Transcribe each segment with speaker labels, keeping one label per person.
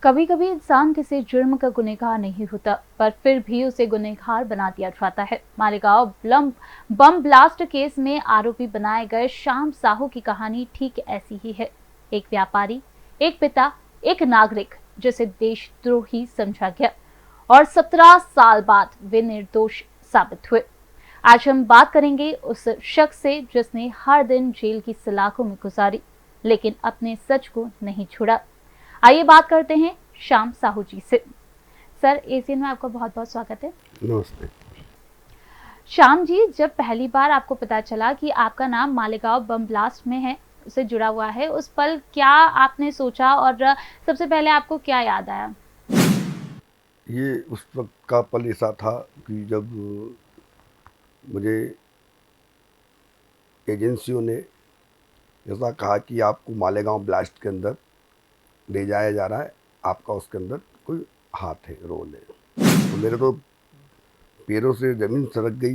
Speaker 1: कभी कभी इंसान किसी जुर्म का गुनहगार नहीं होता, पर फिर भी उसे गुनहगार बना दिया जाता है। मालेगांव बम ब्लास्ट केस में आरोपी बनाए गए श्याम साहू की कहानी ठीक ऐसी ही है। एक व्यापारी, एक पिता, एक नागरिक जिसे देशद्रोही समझा गया और 17 साल बाद वे निर्दोष साबित हुए। आज हम बात करेंगे उस शख्स से जिसने हर दिन जेल की सलाखों में गुजारी, लेकिन अपने सच को नहीं छोड़ा। आइए बात करते हैं श्याम साहू जी से। सर, एशियन में आपका बहुत बहुत स्वागत है।
Speaker 2: नमस्ते।
Speaker 1: श्याम जी, जब पहली बार आपको पता चला कि आपका नाम मालेगांव बम ब्लास्ट में है, उससे जुड़ा हुआ है, उस पल क्या आपने सोचा और सबसे पहले आपको क्या याद आया?
Speaker 2: ये उस वक्त का पल ऐसा था कि जब मुझे एजेंसियों ने ऐसा कहा कि आपको मालेगांव ब्लास्ट के अंदर ले जाया जा रहा है, आपका उसके अंदर कोई हाथ है, रोल है। तो मेरे तो पैरों से ज़मीन सरक गई।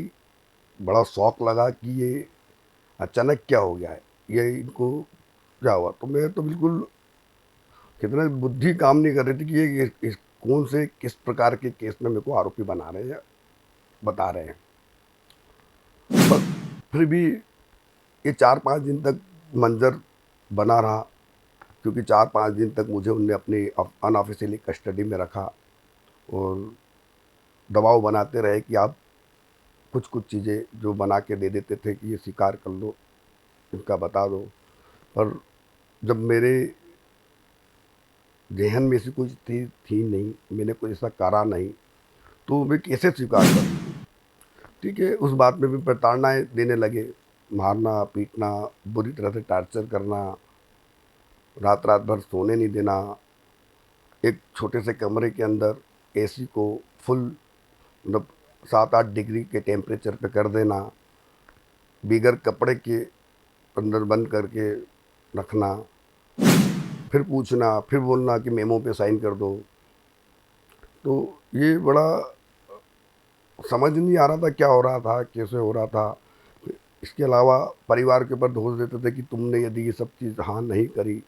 Speaker 2: बड़ा शौक लगा कि ये अचानक क्या हो गया है, ये इनको क्या हुआ। तो मैं तो बिल्कुल, कितना बुद्धि काम नहीं कर रही थी कि ये कौन से किस प्रकार के केस में मेरे को आरोपी बना रहे हैं, बता रहे हैं। पर फिर भी ये 4-5 दिन तक मंजर बना रहा, क्योंकि 4-5 दिन तक मुझे उनने अपनी अनऑफिशियली कस्टडी में रखा और दबाव बनाते रहे कि आप कुछ कुछ चीज़ें जो बना के दे देते थे कि ये स्वीकार कर लो, इनका बता दो। पर जब मेरे जहन में ऐसी कोई थी नहीं, मैंने कोई ऐसा करा नहीं, तो मैं कैसे स्वीकार करूँ। ठीक है, उस बात में भी प्रताड़नाएँ देने लगे, मारना पीटना, बुरी तरह से टार्चर करना, रात रात भर सोने नहीं देना, एक छोटे से कमरे के अंदर एसी को फुल मतलब 7-8 डिग्री के टेम्परेचर पे कर देना, बिगर कपड़े के अंदर बंद करके रखना, फिर पूछना, फिर बोलना कि मेमो पे साइन कर दो। तो ये बड़ा समझ नहीं आ रहा था क्या हो रहा था, कैसे हो रहा था। इसके अलावा परिवार के ऊपर दोष देते थे कि तुमने यदि ये सब चीज़ हाँ नहीं करी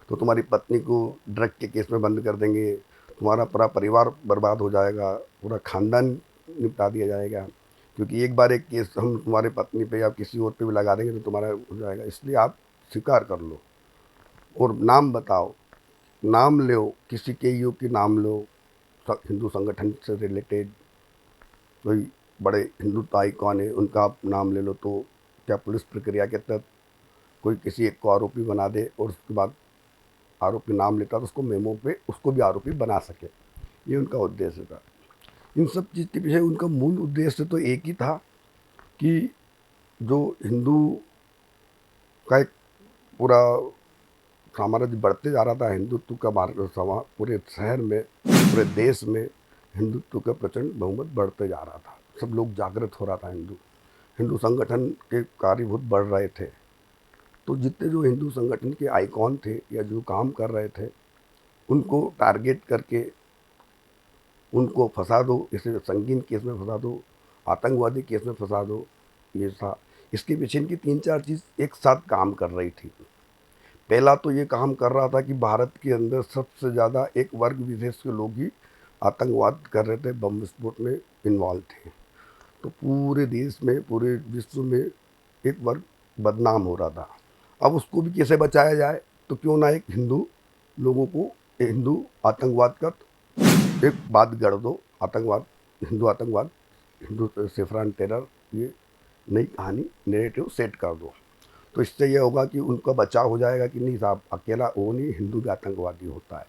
Speaker 2: तो तुम्हारी पत्नी को ड्रग के केस में बंद कर देंगे, तुम्हारा पूरा परिवार बर्बाद हो जाएगा, पूरा खानदान निपटा दिया जाएगा, क्योंकि एक बार एक केस हम तुम्हारे पत्नी पे या किसी और पे भी लगा देंगे तो तुम्हारा हो जाएगा, इसलिए आप स्वीकार कर लो और नाम बताओ, नाम लो, किसी के यू की नाम लो, हिंदू संगठन से रिलेटेड कोई बड़े हिंदुत्व आइकॉन है उनका आप नाम ले लो, तो क्या पुलिस प्रक्रिया के तहत कोई किसी एक को आरोपी बना दे और उसके बाद आरोपी नाम लेता तो उसको मेमो पे उसको भी आरोपी बना सके। ये उनका उद्देश्य था। इन सब चीज़ के पीछे उनका मूल उद्देश्य तो एक ही था कि जो हिंदू का एक पूरा साम्राज्य बढ़ते जा रहा था, हिंदुत्व का पूरे शहर में, पूरे देश में हिंदुत्व का प्रचंड बहुमत बढ़ते जा रहा था। सब लोग जागृत हो रहा था, हिंदू संगठन के कार्यभूत बढ़ रहे थे। तो जितने जो हिंदू संगठन के आइकॉन थे या जो काम कर रहे थे उनको टारगेट करके उनको फंसा दो, इसे संगीन केस में फंसा दो, आतंकवादी केस में फंसा दो, ये था। इसके पीछे इनकी 3-4 चीज़ एक साथ काम कर रही थी। पहला तो ये काम कर रहा था कि भारत के अंदर सबसे ज़्यादा एक वर्ग विशेष के लोग ही आतंकवाद कर रहे थे, बम विस्फोट में इन्वॉल्व थे। तो पूरे देश में, पूरे विश्व में एक वर्ग बदनाम हो रहा था। अब उसको भी कैसे बचाया जाए, तो क्यों ना एक हिंदू लोगों को हिंदू आतंकवाद का एक बात गढ़ दो, आतंकवाद, हिंदू सेफरान टेरर, ये नई कहानी नैरेटिव सेट कर दो। तो इससे यह होगा कि उनका बचाव हो जाएगा कि नहीं साहब, अकेला वो नहीं, हिंदू भी आतंकवादी होता है।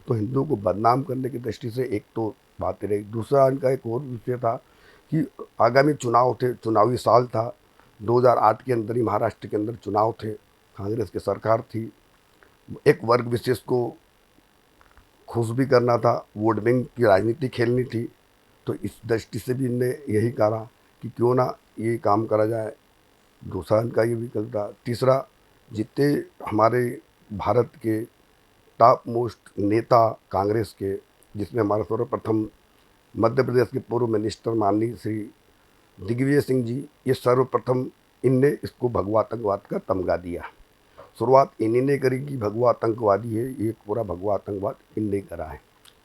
Speaker 2: तो हिंदू को बदनाम करने की दृष्टि से एक तो बात रही। दूसरा इनका एक और विषय था कि आगामी चुनाव थे, चुनावी साल था, 2008 के अंदर ही महाराष्ट्र के अंदर चुनाव थे, कांग्रेस की सरकार थी, एक वर्ग विशेष को खुश भी करना था, वोट बैंक की राजनीति खेलनी थी। तो इस दृष्टि से भी इनने यही कहा कि क्यों ना ये काम करा जाए। दूसरा इनका ये विकल्प था। तीसरा, जितने हमारे भारत के टॉप मोस्ट नेता कांग्रेस के, जिसमें हमारा सर्वप्रथम मध्य प्रदेश के पूर्व मिनिस्टर माननीय श्री दिग्विजय सिंह जी, ये सर्वप्रथम इनने इसको भगवा आतंकवाद का तमगा दिया। शुरुआत इन्हीं ने करी कि भगवा आतंकवादी है, ये पूरा भगवा आतंकवाद इनने करा है,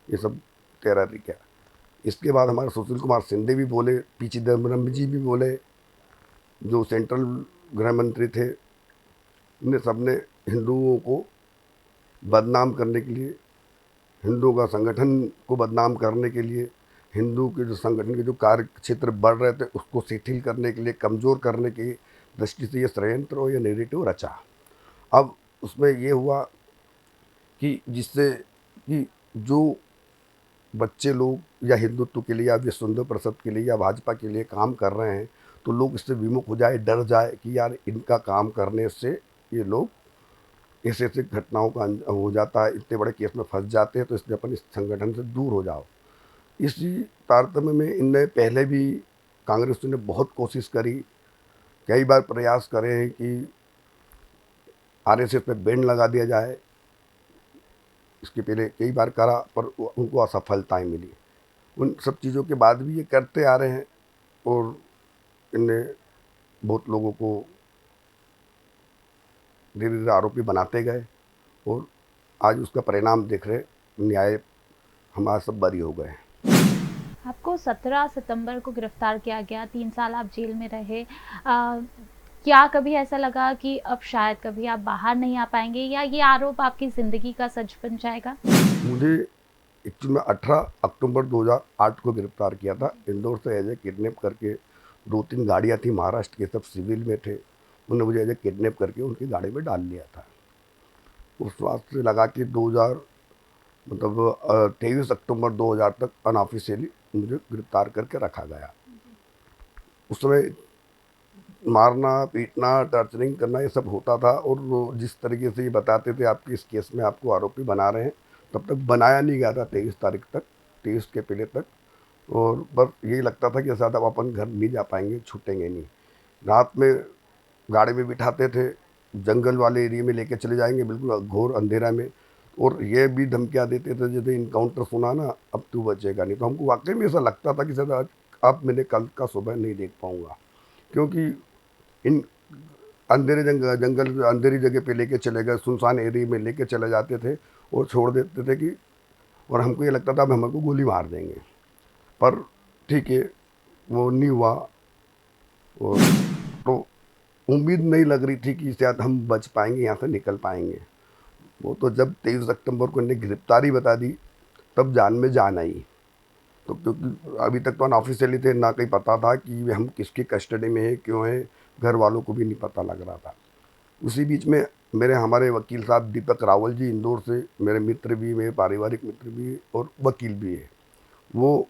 Speaker 2: ये सब टेरर क्या। इसके बाद हमारे सुशील कुमार शिंदे भी बोले, पी चिदम्बरम जी भी बोले, जो सेंट्रल गृह मंत्री थे, ने सबने हिंदुओं को बदनाम करने के लिए, हिंदुओं का संगठन को बदनाम करने के लिए, हिंदू के जो संगठन के जो कार्य क्षेत्र बढ़ रहे थे उसको शिथिल करने के लिए, कमज़ोर करने की दृष्टि से ये षड्यंत्र और ये नेरेटिव रचा। अब उसमें ये हुआ कि जिससे कि जो बच्चे लोग या हिंदुत्व के लिए या विश्व हिंदू परिषद के लिए या भाजपा के लिए काम कर रहे हैं, तो लोग इससे विमुख हो जाए, डर जाए कि यार इनका काम करने से ये लोग ऐसे ऐसे घटनाओं का हो जाता है, इतने बड़े केस में फंस जाते हैं, तो इसलिए अपन इस संगठन से दूर हो जाओ। इसी तारतम्य में इनने पहले भी, कांग्रेस ने बहुत कोशिश करी, कई बार प्रयास करे हैं कि आरएसएस पे बैन लगा दिया जाए। इसके पहले कई बार करा पर उनको असफलताएं मिली। उन सब चीज़ों के बाद भी ये करते आ रहे हैं और इनने बहुत लोगों को धीरे धीरे आरोपी बनाते गए और आज उसका परिणाम देख रहे, न्याय हमारा सब बरी हो गए।
Speaker 1: आपको 17 सितंबर को गिरफ्तार किया गया, 3 साल आप जेल में रहे। क्या कभी ऐसा लगा कि अब शायद कभी आप बाहर नहीं आ पाएंगे, या ये आरोप आपकी ज़िंदगी का सच बन जाएगा?
Speaker 2: मुझे एक्चुअली में 18 अक्टूबर 2008 को गिरफ्तार किया था। इंदौर से एज ए किडनैप करके 2-3 गाड़ियाँ थी महाराष्ट्र के, सब सिविल में थे, उन्होंने मुझे एज ए किडनैप करके उनकी गाड़ी में डाल लिया था। उस वक्त से लगा कि 2000 मतलब 23 अक्टूबर 2000 तक अनऑफिशियली मुझे गिरफ्तार करके रखा गया। उस समय मारना, पीटना, टॉर्चरिंग करना ये सब होता था और वो जिस तरीके से ये बताते थे आपके इस केस में आपको आरोपी बना रहे हैं, तब तक बनाया नहीं गया था 23 तारीख तक, 23 के पहले तक। और बस यही लगता था कि शायद अब अपन घर नहीं जा पाएंगे, छूटेंगे नहीं। रात में गाड़ी में बिठाते थे, जंगल वाले एरिया में लेके चले जाएंगे बिल्कुल घोर अंधेरा में, और ये भी धमकियाँ देते थे जैसे इनकाउंटर सुना ना अब तू बचेगा नहीं। तो हमको वाकई में ऐसा लगता था कि शायद आज अब मैंने कल का सुबह नहीं देख पाऊँगा, क्योंकि इन अंधेरे जंगल अंधेरी जगह पे लेके चले गए, सुनसान एरिया में लेके चले जाते थे और छोड़ देते थे कि, और हमको ये लगता था अब हमको गोली मार देंगे, पर ठीक है वो नहीं हुआ। और तो उम्मीद नहीं लग रही थी कि शायद हम बच पाएंगे, यहाँ से निकल पाएंगे। वो तो जब 23 सितंबर को इन्हें गिरफ्तारी बता दी तब जान में जान आई। तो क्योंकि अभी तक तो अनऑफिशियली थे, ना कहीं पता था कि हम किसकी कस्टडी में है, क्यों है, घर वालों को भी नहीं पता लग रहा था। उसी बीच में हमारे वकील साहब दीपक रावल जी इंदौर से, मेरे मित्र भी, मेरे पारिवारिक मित्र भी और वकील भी है, वो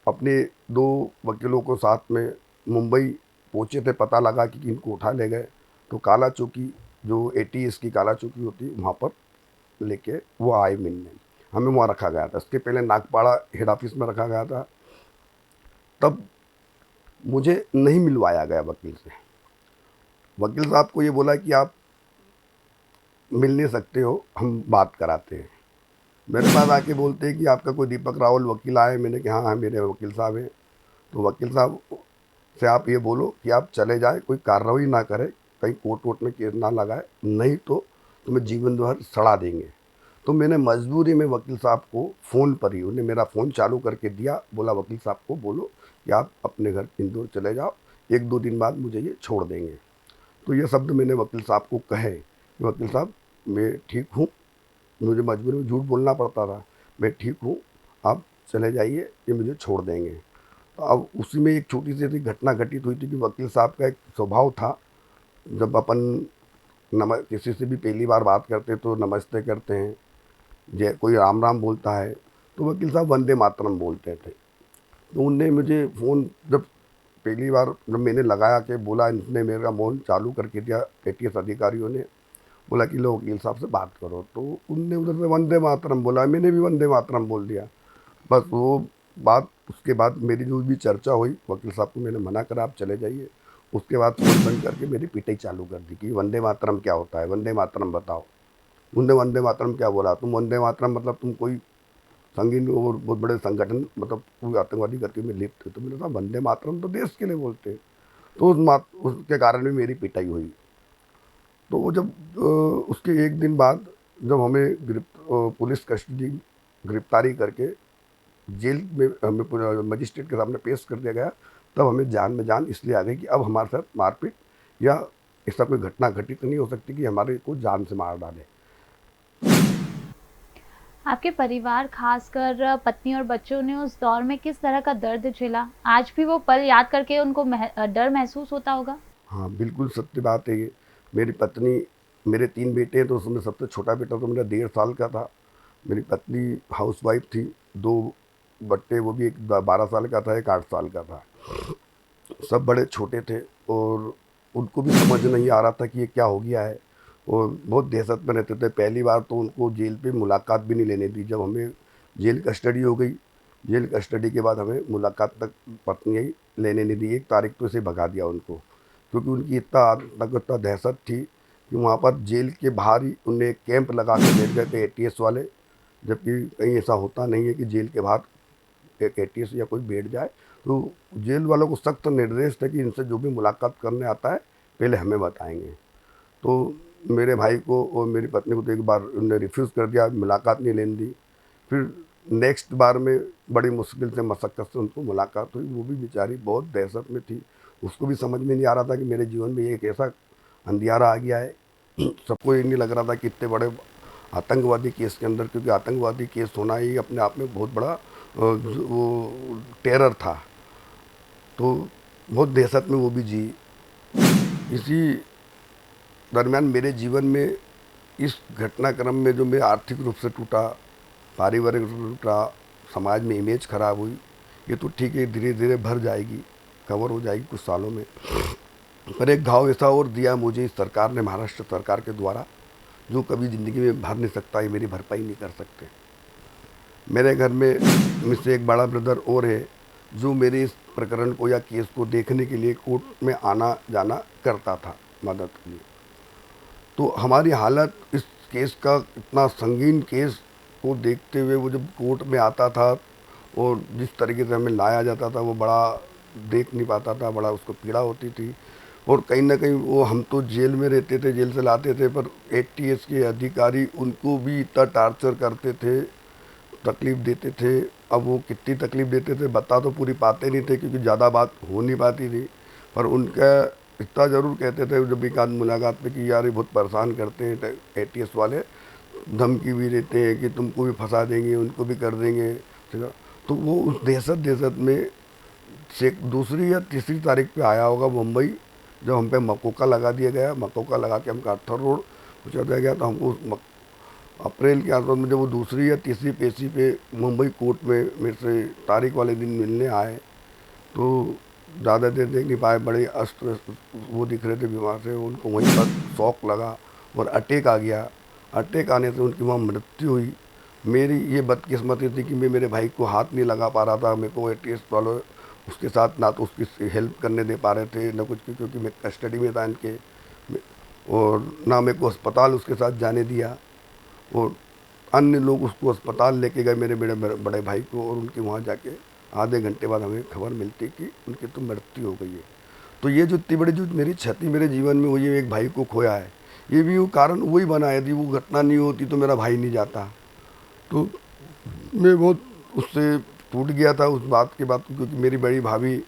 Speaker 2: अपने 2 वकीलों को साथ में मुंबई पहुँचे थे। पता लगा कि इनको उठा ले गए, तो काला चौकी जो एटीएस की काला चौकी होती है वहाँ पर लेके वो आए मिलने, हमें वहाँ रखा गया था। इसके पहले नागपाड़ा हेड ऑफिस में रखा गया था, तब मुझे नहीं मिलवाया गया वकील से। वकील साहब को ये बोला कि आप मिल नहीं सकते हो, हम बात कराते हैं। मेरे पास आके बोलते हैं कि आपका कोई दीपक रावल वकील आए। मैंने कहा हाँ मेरे वकील साहब हैं। तो वकील साहब से आप ये बोलो कि आप चले जाए, कोई कार्रवाई ना करे, कहीं कोर्ट वोट में केस ना लगाए, नहीं तो तुम्हें जीवन भर सड़ा देंगे। तो मैंने मजबूरी में वकील साहब को फ़ोन पर ही, उन्हें मेरा फ़ोन चालू करके दिया, बोला वकील साहब को बोलो कि आप अपने घर इंदौर चले जाओ, 1-2 दिन बाद मुझे ये छोड़ देंगे। तो ये शब्द मैंने वकील साहब को कहे कि वकील साहब मैं ठीक हूँ, मुझे मजबूरी में झूठ बोलना पड़ता था, मैं ठीक हूँ, आप चले जाइए, ये मुझे छोड़ देंगे। तो अब उसी में एक छोटी सी ऐसी घटना घटित हुई थी कि वकील साहब का एक स्वभाव था, जब अपन किसी से भी पहली बार बात करते तो नमस्ते करते हैं, जय कोई राम राम बोलता है, तो वकील साहब वंदे मातरम बोलते थे। तो उनने मुझे फ़ोन जब पहली बार जब मैंने लगाया कि बोला, इनने मेरा फ़ोन चालू करके दिया, एटीएस अधिकारियों ने बोला कि लो वकील साहब से बात करो। तो उनने उधर से वंदे मातरम बोला, मैंने भी वंदे मातरम बोल दिया। बस वो बात, उसके बाद मेरी जो भी चर्चा हुई, वकील साहब को मैंने मना करा आप चले जाइए। उसके बाद फ़ोन बंद करके मेरी पिटाई चालू कर दी कि वंदे मातरम क्या होता है, वंदे मातरम बताओ। उनने वंदे मातरम क्या बोला, तुम वंदे मातरम मतलब तुम कोई संगीन और बहुत बड़े संगठन, मतलब कोई आतंकवादी गति में लिप्त है। तो मैंने कहा वंदे मातरम तो देश के लिए बोलते हैं। तो उसके कारण भी मेरी पिटाई हुई। तो वो जब उसके एक दिन बाद जब हमें पुलिस कस्टडी गिरफ्तारी करके जेल में हमें मजिस्ट्रेट के सामने पेश कर दिया गया, तब हमें जान में जान इसलिए आ गई कि अब हमारे साथ मारपीट या ऐसा कोई घटना घटित नहीं हो सकती कि हमारे को जान से मार डाले।
Speaker 1: आपके परिवार, खासकर पत्नी और बच्चों ने उस दौर में किस तरह का दर्द झेला? आज भी वो पल याद करके उनको डर महसूस होता होगा?
Speaker 2: हाँ, बिल्कुल सत्य बात है ये। मेरी पत्नी, मेरे 3 बेटे हैं, तो उसमें सबसे छोटा बेटा तो मेरा 1.5 साल का था। मेरी पत्नी हाउसवाइफ थी, 2 बट्टे, वो भी एक 12 साल का था, एक 8 साल का था। सब बड़े छोटे थे और उनको भी समझ नहीं आ रहा था कि ये क्या हो गया है, और बहुत दहशत में रहते थे। पहली बार तो उनको जेल पे मुलाकात भी नहीं लेने दी। जब हमें जेल कस्टडी हो गई, जेल कस्टडी के बाद हमें मुलाकात तक पत्नी लेने नहीं दी। 1 तारीख तो इसे भगा दिया उनको, क्योंकि उनकी इतना आतंक, इतना दहशत थी कि वहाँ पर जेल के बाहर ही उन्हें कैंप लगा के बैठ गए थे एटीएस वाले, जबकि कहीं ऐसा होता नहीं है कि जेल के बाहर एक एटीएस या कोई बैठ जाए। तो जेल वालों को सख्त निर्देश था कि इनसे जो भी मुलाकात करने आता है पहले हमें बताएंगे। तो मेरे भाई को और मेरी पत्नी को तो एक बार उन्होंने रिफ्यूज़ कर दिया, मुलाकात नहीं लेने दी। फिर नेक्स्ट बार में बड़ी मुश्किल से मशक्क़त से उनको मुलाकात हुई। वो भी बेचारी बहुत दहशत में थी, उसको भी समझ में नहीं आ रहा था कि मेरे जीवन में एक ऐसा अंधियारा आ गया है। सबको ये नहीं लग रहा था कि इतने बड़े आतंकवादी केस के अंदर, क्योंकि आतंकवादी केस होना ही अपने आप में बहुत बड़ा वो टेरर था, तो बहुत दहशत में वो भी जी। इसी दरमियान मेरे जीवन में इस घटनाक्रम में जो मैं आर्थिक रूप से टूटा, पारिवारिक रूप से टूटा, समाज में इमेज खराब हुई, ये तो ठीक है, धीरे धीरे भर जाएगी, कवर हो जाएगी कुछ सालों में। पर एक घाव ऐसा और दिया मुझे इस सरकार ने, महाराष्ट्र सरकार के द्वारा, जो कभी ज़िंदगी में भर नहीं सकता, ये मेरी भरपाई नहीं कर सकते। मेरे घर में मुझसे एक बड़ा ब्रदर और है जो मेरे इस प्रकरण को या केस को देखने के लिए कोर्ट में आना जाना करता था मदद के लिए। तो हमारी हालत इस केस का, इतना संगीन केस को देखते हुए, वो जब कोर्ट में आता था और जिस तरीके से हमें लाया जाता था वो बड़ा देख नहीं पाता था, बड़ा उसको पीड़ा होती थी। और कहीं ना कहीं वो, हम तो जेल में रहते थे, जेल से लाते थे, पर एटीएस के अधिकारी उनको भी इतना टार्चर करते थे, तकलीफ़ देते थे। अब वो कितनी तकलीफ़ देते थे बता तो पूरी पाते नहीं थे, क्योंकि ज़्यादा बात हो नहीं पाती थी। पर उनका इतना ज़रूर कहते थे जब एक आध मुलाकात पे कि यार ये बहुत परेशान करते हैं एटीएस वाले, धमकी भी देते हैं कि तुमको भी फंसा देंगे, उनको भी कर देंगे। ठीक है, तो वो उस दहशत में से 2 या 3 तारीख पे आया होगा मुंबई, जब हम पे मकोका लगा दिया गया। मकोका लगा के हमको अत्थर रोड पहुँचा दिया गया। तो हमको अप्रैल के आसपास में जब वो 2 या 3 पेशी पे मुंबई कोर्ट में मेरे से तारीख वाले दिन मिलने आए, तो ज़्यादा देर देख नहीं पाए, बड़े अस्त व्यस्त वो दिख रहे थे बीमार से। उनको वहीं पर शॉक लगा और अटैक आ गया। अटैक आने से उनकी वहाँ मृत्यु हुई। मेरी ये बदकिस्मती थी कि मैं मेरे भाई को हाथ नहीं लगा पा रहा था। मेरे को एटीएस वालों उसके साथ ना तो उसकी हेल्प करने दे पा रहे थे, ना कुछ, क्योंकि मैं कस्टडी में था इनके, और ना मेरे को अस्पताल उसके साथ जाने दिया। और अन्य लोग उसको अस्पताल लेके गए मेरे बड़े भाई को, और उनके वहाँ जाके आधे घंटे बाद हमें खबर मिलती कि उनकी तो मृत्यु हो गई है। तो ये जो इतनी बड़ी जो मेरी क्षति मेरे जीवन में हुई है, एक भाई को खोया है, ये भी वो कारण वही बना। यदि वो घटना नहीं होती तो मेरा भाई नहीं जाता। तो मैं बहुत उससे टूट गया था उस बात के बाद, क्योंकि मेरी बड़ी भाभी,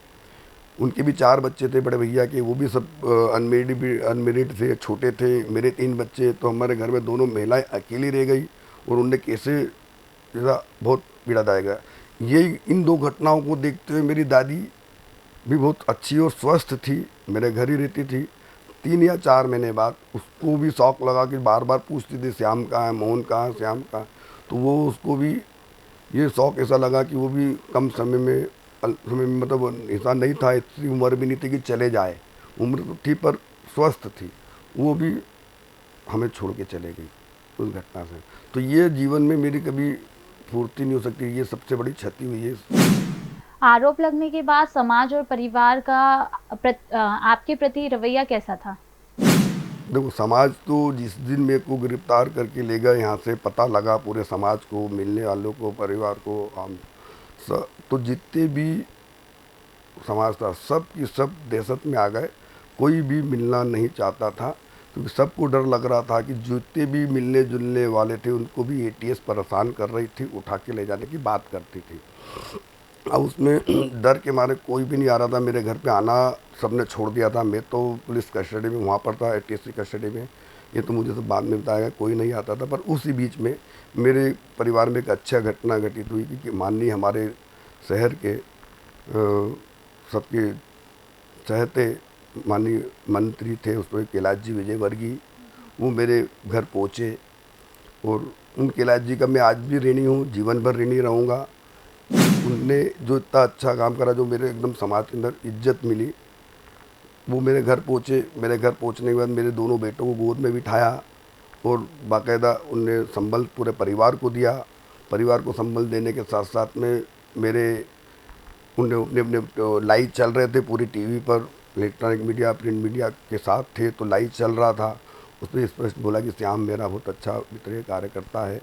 Speaker 2: उनके भी 4 बच्चे थे बड़े भैया के, वो भी सब अनमेरिड थे, छोटे थे। मेरे 3 बच्चे, तो हमारे घर में दोनों महिलाएं अकेली रह गई, और उनने कैसे, जैसा बहुत पीड़ादायक है। यही इन 2 घटनाओं को देखते हुए मेरी दादी भी बहुत अच्छी और स्वस्थ थी, मेरे घर ही रहती थी। 3 या 4 महीने बाद उसको भी शौक लगा कि बार बार पूछती थी श्याम कहाँ है, मोहन कहाँ है, श्याम कहाँ है। तो वो, उसको भी ये शौक ऐसा लगा कि वो भी कम समय में मतलब ऐसा नहीं था, इतनी उम्र भी नहीं थी कि चले जाए, उम्र तो थी पर स्वस्थ थी, वो भी हमें छोड़ के चले गई उस घटना से। तो ये जीवन में मेरी कभी पूर्ति नहीं हो सकती, ये सबसे बड़ी क्षति हुई है।
Speaker 1: आरोप लगने के बाद समाज और परिवार का आपके प्रति रवैया कैसा था?
Speaker 2: देखो, समाज तो जिस दिन मेरे को गिरफ्तार करके ले गए यहाँ से, पता लगा पूरे समाज को, मिलने वालों को, परिवार को, हम तो जितने भी समाज था सब की सब दहशत में आ गए। कोई भी मिलना नहीं चाहता था। क्योंकि सबको डर लग रहा था कि जितने भी मिलने जुलने वाले थे उनको भी एटीएस परेशान कर रही थी, उठा के ले जाने की बात करती थी। अब उसमें डर के मारे कोई भी नहीं आ रहा था मेरे घर पे आना, सबने छोड़ दिया था। मैं तो पुलिस कस्टडी में वहाँ पर था, एटीएस कस्टडी में। ये तो मुझे सब बाद में बताया, कोई नहीं आता था। पर उसी बीच में मेरे परिवार में एक अच्छा घटना घटित हुई कि माननीय हमारे शहर के सबके चहते माननीय मंत्री थे उसमें कैलाश जी विजयवर्गीय, वो मेरे घर पहुँचे। और उन कैलाश जी का मैं आज भी ऋणी हूँ, जीवन भर ऋणी रहूँगा। उनने जो इतना अच्छा काम करा, जो मेरे एकदम समाज के अंदर इज्जत मिली, वो मेरे घर पहुँचे। मेरे घर पहुँचने के बाद मेरे दोनों बेटों को गोद में बिठाया और बाकायदा उनने संबल पूरे परिवार को दिया। परिवार को संबल देने के साथ साथ में मेरे उनने अपने अपने लाइव चल रहे थे पूरी टीवी पर, इलेक्ट्रॉनिक मीडिया प्रिंट मीडिया के साथ थे, तो लाइव चल रहा था। उसमें स्पष्ट बोला कि श्याम मेरा बहुत अच्छा मित्र कार्यकर्ता है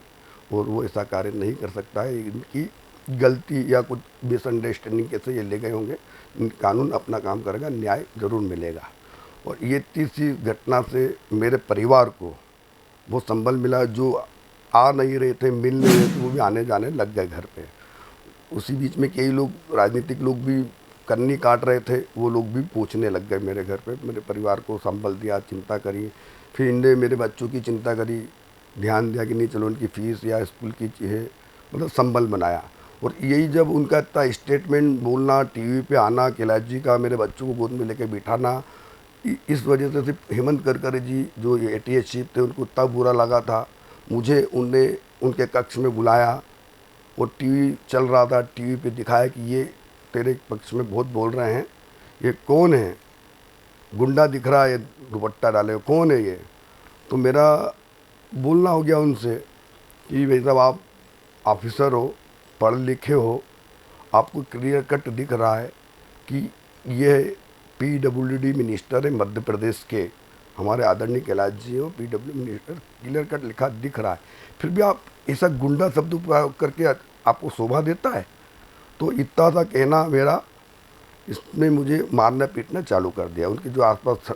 Speaker 2: और वो ऐसा कार्य नहीं कर सकता है, इनकी गलती या कुछ मिसअंडरस्टैंडिंग कैसे ये ले गए होंगे, कानून अपना काम करेगा, न्याय जरूर मिलेगा। और ये तीसरी घटना से मेरे परिवार को वो संबल मिला, जो आ नहीं रहे थे, मिल नहीं रहे थे, वो भी आने जाने लग गए घर पे। उसी बीच में कई लोग राजनीतिक लोग भी कन्नी काट रहे थे, वो लोग भी पूछने लग गए मेरे घर पे। मेरे परिवार को संबल दिया, चिंता करी। फिर इनने मेरे बच्चों की चिंता करी, ध्यान दिया कि नहीं चलो उनकी फ़ीस या स्कूल की चीज़ें, मतलब संबल बनाया। और यही जब उनका इतना स्टेटमेंट बोलना, टीवी पे आना, कैलाश जी का मेरे बच्चों को गोद में लेके बिठाना, इस वजह से सिर्फ हेमंत करकरे जी जो ये एटीएस चीफ थे उनको इतना बुरा लगा था। मुझे उनने उनके कक्ष में बुलाया और टीवी चल रहा था, टीवी पे दिखाया कि ये तेरे पक्ष में बहुत बोल रहे हैं, ये कौन है, गुंडा दिख रहा है, दुपट्टा डाले, कौन है ये। तो मेरा बोलना हो गया उनसे कि भाई साहब आप ऑफिसर हो, पढ़े लिखे हो, आपको क्लियर कट दिख रहा है कि ये पीडब्ल्यूडी मिनिस्टर है मध्य प्रदेश के, हमारे आदरणीय कैलाश जी हो पीडब्ल्यू मिनिस्टर, क्लियर कट लिखा दिख रहा है, फिर भी आप ऐसा गुंडा शब्द उपयोग करके आपको शोभा देता है। तो इतना सा कहना मेरा, इसने मुझे मारना पीटना चालू कर दिया। उनके जो आसपास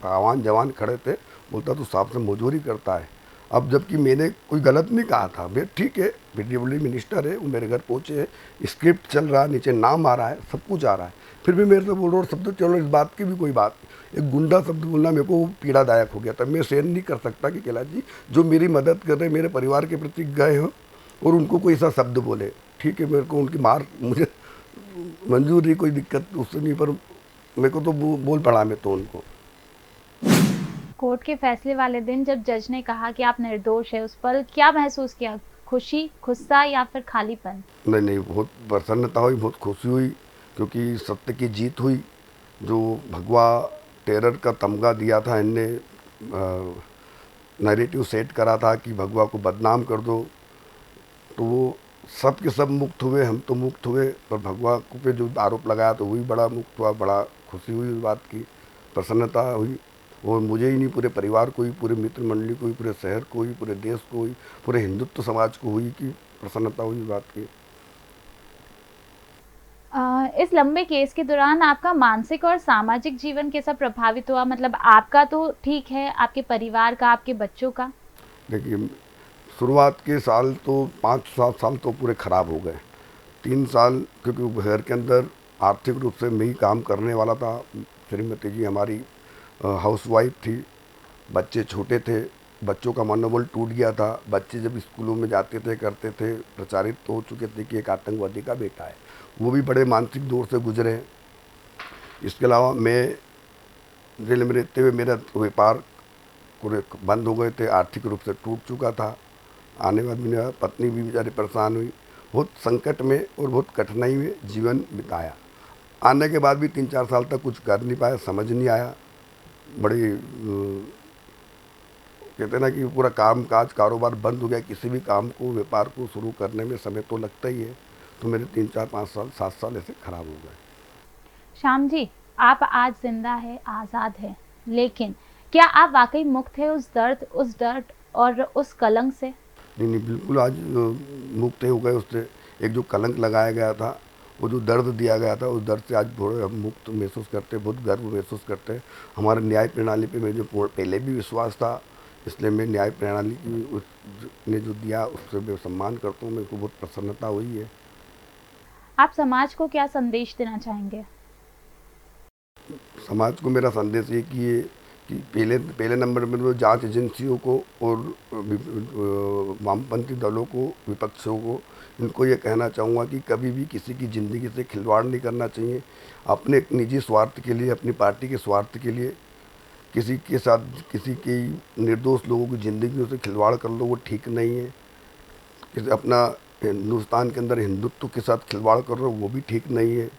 Speaker 2: आवान जवान खड़े थे, बोलता तो साहब से मजदूरी करता है। अब जबकि मैंने कोई गलत नहीं कहा था, मैं ठीक है, पीडब्ल्यूडी मिनिस्टर है, वो मेरे घर पहुँचे है, स्क्रिप्ट चल रहा है, नीचे नाम आ रहा है, सब कुछ आ रहा है, फिर भी मेरे से बोल रहा और शब्द चलो, इस बात की भी कोई बात नहीं। एक गुंडा शब्द बोलना मेरे को पीड़ादायक हो गया था। मैं सहन नहीं कर सकता कि कैलाश जी जो मेरी मदद कर रहे, मेरे परिवार के प्रति गए हो और उनको कोई ऐसा शब्द बोले। ठीक है, मेरे को उनकी मार मुझे मंजूर नहीं, कोई दिक्कत उससे नहीं, पर मेरे को तो बोल पड़ा मैं तो उनको।
Speaker 1: कोर्ट के फैसले वाले दिन जब जज ने कहा कि आप निर्दोष है, उस पर क्या महसूस किया? खुशी, गुस्सा या फिर खालीपन?
Speaker 2: नहीं, बहुत प्रसन्नता हुई, बहुत खुशी हुई, क्योंकि सत्य की जीत हुई। जो भगवा टेरर का तमगा दिया था इनने, नैरेटिव सेट करा था कि भगवा को बदनाम कर दो, तो वो सब के सब मुक्त हुए, हम तो मुक्त हुए, पर भगवा को पे जो आरोप लगाया तो वही बड़ा मुक्त हुआ। बड़ा खुशी हुई इस बात की, प्रसन्नता हुई। और मुझे ही नहीं, पूरे परिवार को ही, पूरे मित्र मंडली को ही, पूरे शहर को ही, पूरे देश को ही, पूरे हिंदुत्व समाज को हुई कि प्रसन्नता हुई इस बात की।
Speaker 1: इस लंबे केस के दौरान आपका मानसिक और सामाजिक जीवन कैसा प्रभावित हुआ? मतलब आपका तो ठीक है, आपके परिवार का, आपके बच्चों का?
Speaker 2: देखिए, शुरुआत के साल तो 5-7 साल तो पूरे ख़राब हो गए। 3 साल क्योंकि घर के अंदर आर्थिक रूप से मैं ही काम करने वाला था। श्रीमती जी हमारी हाउसवाइफ थी, बच्चे छोटे थे, बच्चों का मनोबल टूट गया था। बच्चे जब स्कूलों में जाते थे, करते थे, प्रचारित तो हो चुके थे कि एक आतंकवादी का बेटा है, वो भी बड़े मानसिक दौर से गुजरे। इसके अलावा मैं जेल में रहते हुए मेरा व्यापार पूरे बंद हो गए थे, आर्थिक रूप से टूट चुका था। आने के बाद मेरी पत्नी भी बेचारी परेशान हुई, बहुत संकट में और बहुत कठिनाई में जीवन बिताया। आने के बाद भी 3-4 साल तक कुछ कर नहीं पाया, समझ नहीं आया। बड़ी कहते हैं ना कि पूरा काम काज कारोबार बंद हो गया। किसी भी काम को, व्यापार को शुरू करने में समय तो लगता ही है। तो मेरे 3-4-5 साल 7 साल ऐसे खराब हो गए।
Speaker 1: श्याम जी, आप आज जिंदा है, आज़ाद है, लेकिन क्या आप वाकई मुक्त है उस दर्द, उस डर और उस कलंक से?
Speaker 2: नहीं, बिल्कुल आज मुक्त हो गए उससे। एक जो कलंक लगाया गया था वो जो दर्द दिया गया था, उस दर्द से आज थोड़े हम मुक्त महसूस करते हैं, बहुत गर्व महसूस करते हैं। हमारे न्याय प्रणाली पे मुझे पहले भी विश्वास था, इसलिए मैं न्याय प्रणाली की ने जो दिया उससे मैं सम्मान करता हूँ। मेरे को बहुत प्रसन्नता हुई है।
Speaker 1: आप समाज को क्या संदेश देना चाहेंगे?
Speaker 2: समाज को मेरा संदेश ये कि पहले नंबर में तो जांच एजेंसियों को और वामपंथी दलों को, विपक्षों को, इनको ये कहना चाहूँगा कि कभी भी किसी की ज़िंदगी से खिलवाड़ नहीं करना चाहिए। अपने निजी स्वार्थ के लिए, अपनी पार्टी के स्वार्थ के लिए किसी के साथ, किसी की निर्दोष लोगों की ज़िंदगियों से खिलवाड़ कर लो, वो ठीक नहीं है। किसी अपना हिंदुस्तान के अंदर हिंदुत्व के साथ खिलवाड़ कर रहे हो, वो भी ठीक नहीं है।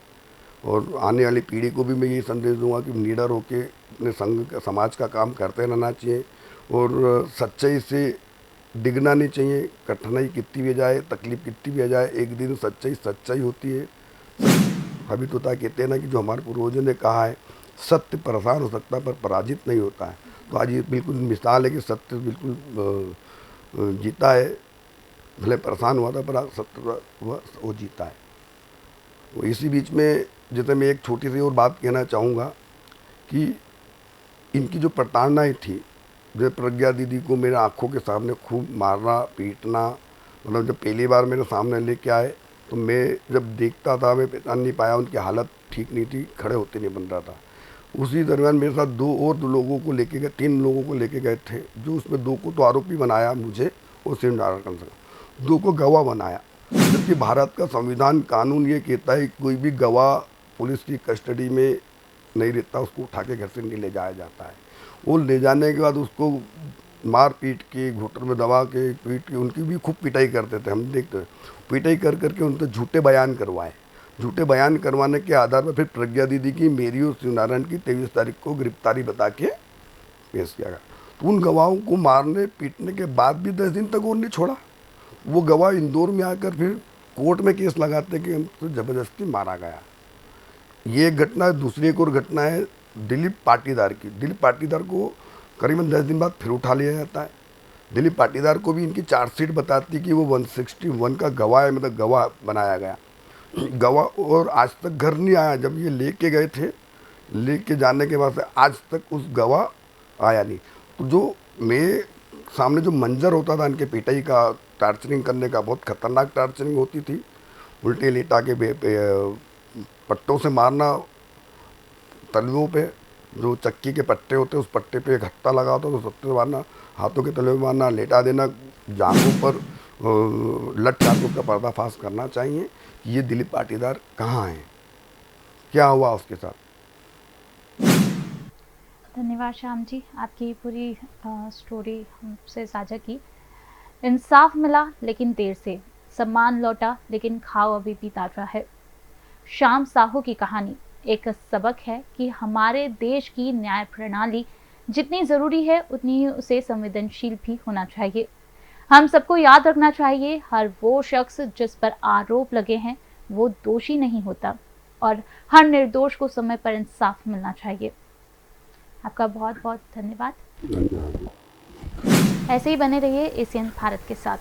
Speaker 2: और आने वाली पीढ़ी को भी मैं ये संदेश दूंगा कि निडर होके अपने समाज का काम करते रहना चाहिए और सच्चाई से डिगना नहीं चाहिए। कठिनाई कितनी भी आ जाए, तकलीफ कितनी भी आ जाए, एक दिन सच्चाई सच्चाई होती है। अभी तो कहते हैं ना कि जो हमारे पूर्वजों ने कहा है, सत्य परेशान हो सकता है पर पराजित नहीं होता है। तो आज ये बिल्कुल मिसाल है कि सत्य बिल्कुल जीता है। भले परेशान हुआ था पर आज सत्य वो जीता है। वो इसी बीच में जैसे मैं एक छोटी सी और बात कहना चाहूँगा कि इनकी जो प्रताड़नाएँ थी, जैसे प्रज्ञा दीदी को मेरे आँखों के सामने खूब मारना पीटना, मतलब जब पहली बार मेरे सामने लेके आए तो मैं जब देखता था, मैं पहचान नहीं पाया, उनकी हालत ठीक नहीं थी, खड़े होते नहीं बन रहा था। उसी दरमियान मेरे साथ दो लोगों को लेके गए, 3 लोगों को लेके गए थे, जो उसमें 2 को तो आरोपी बनाया मुझे और सिंह झारखंड से, 2 को गवाह बनाया। जबकि भारत का संविधान कानून ये कहता है कोई भी गवाह पुलिस की कस्टडी में नहीं रहता, उसको उठा के घर से नहीं ले जाया जाता है। वो ले जाने के बाद उसको मार पीट के, घुटन में दबा के पीट के, उनकी भी खूब पिटाई करते थे, हम देखते थे। पिटाई कर करके उनसे झूठे बयान करवाए। झूठे बयान करवाने के आधार पर फिर प्रज्ञा दीदी की, मेरी और शिवनारायण की 23 तारीख को गिरफ्तारी बता के पेश किया गया। तो उन गवाहों को मारने पीटने के बाद भी 10 दिन तक और नहीं छोड़ा। वो गवाह इंदौर में आकर फिर कोर्ट में केस लगाते कि हमको ज़बरदस्ती मारा गया। ये घटना, दूसरी एक और घटना है दिलीप पाटीदार की। दिलीप पाटीदार को करीबन 10 दिन बाद फिर उठा लिया जाता है। दिलीप पाटीदार को भी इनकी चार्जशीट बताती कि वो 161 का गवाह है, मतलब गवाह बनाया गया गवाह, और आज तक घर नहीं आया। जब ये लेके गए थे, लेके जाने के बाद से आज तक उस गवाह आया नहीं। तो जो मैं सामने जो मंजर होता था इनके पिटाई का, टार्चरिंग करने का, बहुत खतरनाक टार्चरिंग होती थी। उल्टे लेटा के पट्टों से मारना, तलवों पे जो चक्की के पट्टे होते हैं उस पट्टे पे एक हत्था लगा होता तो सबसे मारना, हाथों के तलवे मारना, लेटा देना, जांघों पर लट कर उसका पर्दाफाश करना चाहिए कि ये दिलीप पाटीदार कहाँ है, क्या हुआ उसके साथ।
Speaker 1: धन्यवाद श्याम जी, आपकी पूरी स्टोरी हमसे साझा की। इंसाफ मिला लेकिन देर से, सम्मान लौटा लेकिन घाव अभी भी ताज़ा है। श्याम साहू की कहानी एक सबक है कि हमारे देश की न्याय प्रणाली जितनी ज़रूरी है उतनी ही उसे संवेदनशील भी होना चाहिए। हम सबको याद रखना चाहिए, हर वो शख्स जिस पर आरोप लगे हैं वो दोषी नहीं होता और हर निर्दोष को समय पर इंसाफ मिलना चाहिए। आपका बहुत बहुत धन्यवाद। ऐसे ही बने रहिए एशियन भारत के साथ।